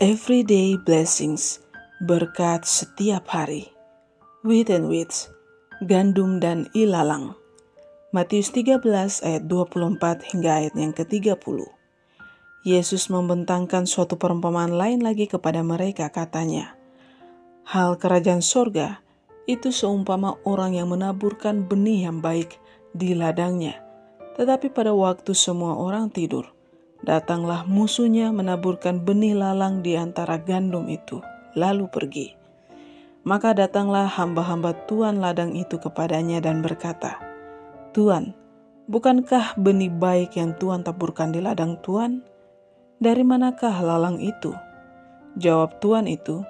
Everyday blessings, berkat setiap hari. Wheat and weeds, gandum dan ilalang. Matius 13 ayat 24 hingga ayat yang ke-30. Yesus membentangkan suatu perumpamaan lain lagi kepada mereka, katanya, hal kerajaan sorga itu seumpama orang yang menaburkan benih yang baik di ladangnya. Tetapi pada waktu semua orang tidur, datanglah musuhnya menaburkan benih lalang di antara gandum itu, lalu pergi. Maka datanglah hamba-hamba Tuan ladang itu kepadanya dan berkata, Tuan, bukankah benih baik yang Tuan taburkan di ladang Tuan? Dari manakah lalang itu? Jawab Tuan itu,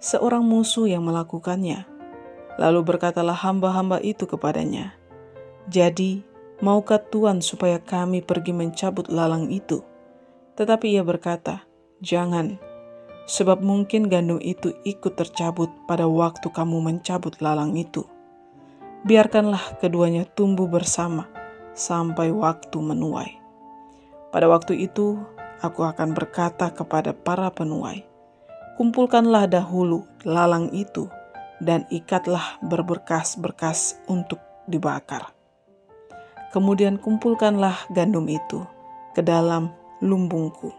seorang musuh yang melakukannya. Lalu berkatalah hamba-hamba itu kepadanya, jadi, maukah Tuan supaya kami pergi mencabut lalang itu? Tetapi ia berkata, jangan, sebab mungkin gandum itu ikut tercabut pada waktu kamu mencabut lalang itu. Biarkanlah keduanya tumbuh bersama sampai waktu menuai. Pada waktu itu, aku akan berkata kepada para penuai, kumpulkanlah dahulu lalang itu dan ikatlah berberkas-berkas untuk dibakar. Kemudian kumpulkanlah gandum itu ke dalam lumbungku.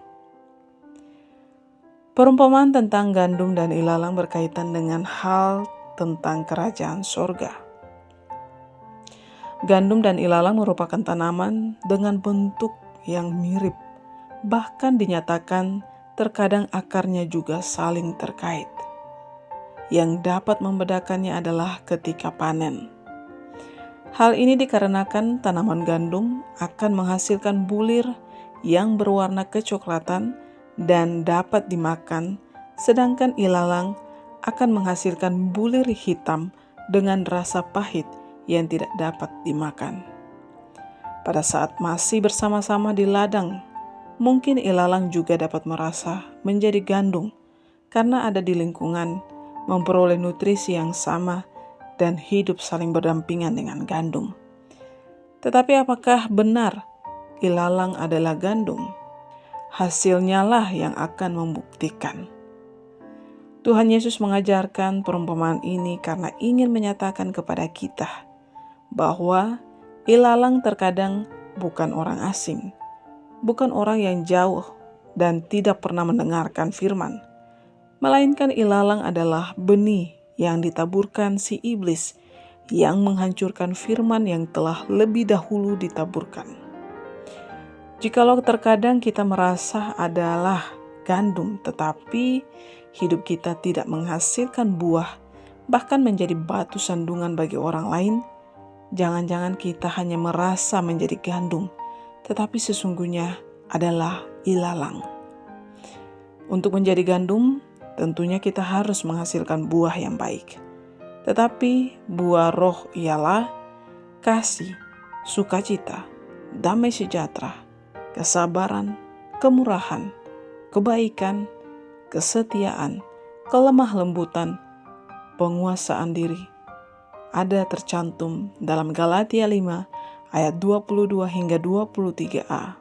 Perumpamaan tentang gandum dan ilalang berkaitan dengan hal tentang kerajaan sorga. Gandum dan ilalang merupakan tanaman dengan bentuk yang mirip, bahkan dinyatakan terkadang akarnya juga saling terkait. Yang dapat membedakannya adalah ketika panen. Hal ini dikarenakan tanaman gandum akan menghasilkan bulir yang berwarna kecoklatan dan dapat dimakan, sedangkan ilalang akan menghasilkan bulir hitam dengan rasa pahit yang tidak dapat dimakan. Pada saat masih bersama-sama di ladang, mungkin ilalang juga dapat merasa menjadi gandum karena ada di lingkungan, memperoleh nutrisi yang sama, dan hidup saling berdampingan dengan gandum. Tetapi apakah benar ilalang adalah gandum? Hasilnya lah yang akan membuktikan. Tuhan Yesus mengajarkan perumpamaan ini karena ingin menyatakan kepada kita bahwa ilalang terkadang bukan orang asing, bukan orang yang jauh dan tidak pernah mendengarkan firman, melainkan ilalang adalah benih yang ditaburkan si iblis yang menghancurkan firman yang telah lebih dahulu ditaburkan. Jikalau terkadang kita merasa adalah gandum, tetapi hidup kita tidak menghasilkan buah, bahkan menjadi batu sandungan bagi orang lain, jangan-jangan kita hanya merasa menjadi gandum, tetapi sesungguhnya adalah ilalang. Untuk menjadi gandum, tentunya kita harus menghasilkan buah yang baik. Tetapi buah roh ialah kasih, sukacita, damai sejahtera, kesabaran, kemurahan, kebaikan, kesetiaan, kelemah lembutan, penguasaan diri. Ada tercantum dalam Galatia 5 ayat 22 hingga 23a.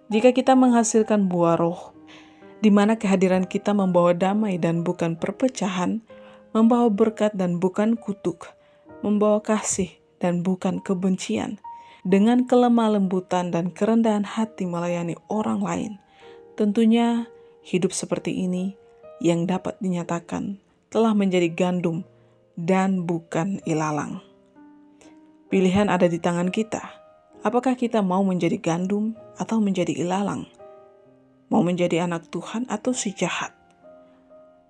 Jika kita menghasilkan buah roh, di mana kehadiran kita membawa damai dan bukan perpecahan, membawa berkat dan bukan kutuk, membawa kasih dan bukan kebencian, dengan kelemah lembutan dan kerendahan hati melayani orang lain. Tentunya hidup seperti ini yang dapat dinyatakan telah menjadi gandum dan bukan ilalang. Pilihan ada di tangan kita. Apakah kita mau menjadi gandum atau menjadi ilalang? Mau menjadi anak Tuhan atau si jahat?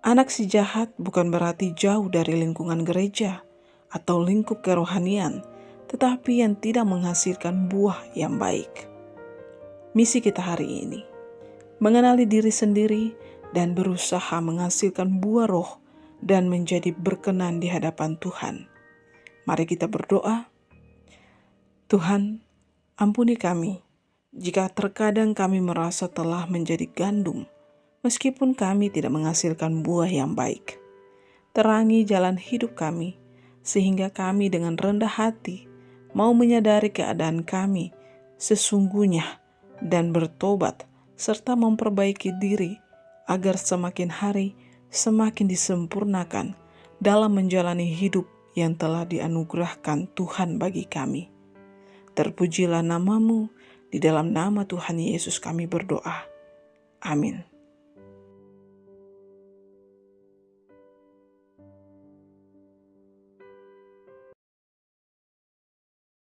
Anak si jahat bukan berarti jauh dari lingkungan gereja atau lingkup kerohanian, tetapi yang tidak menghasilkan buah yang baik. Misi kita hari ini, mengenali diri sendiri dan berusaha menghasilkan buah roh dan menjadi berkenan di hadapan Tuhan. Mari kita berdoa. Tuhan, ampuni kami jika terkadang kami merasa telah menjadi gandum, meskipun kami tidak menghasilkan buah yang baik. Terangi jalan hidup kami, sehingga kami dengan rendah hati mau menyadari keadaan kami sesungguhnya dan bertobat, serta memperbaiki diri agar semakin hari semakin disempurnakan dalam menjalani hidup yang telah dianugerahkan Tuhan bagi kami. Terpujilah nama-Mu, di dalam nama Tuhan Yesus kami berdoa. Amin.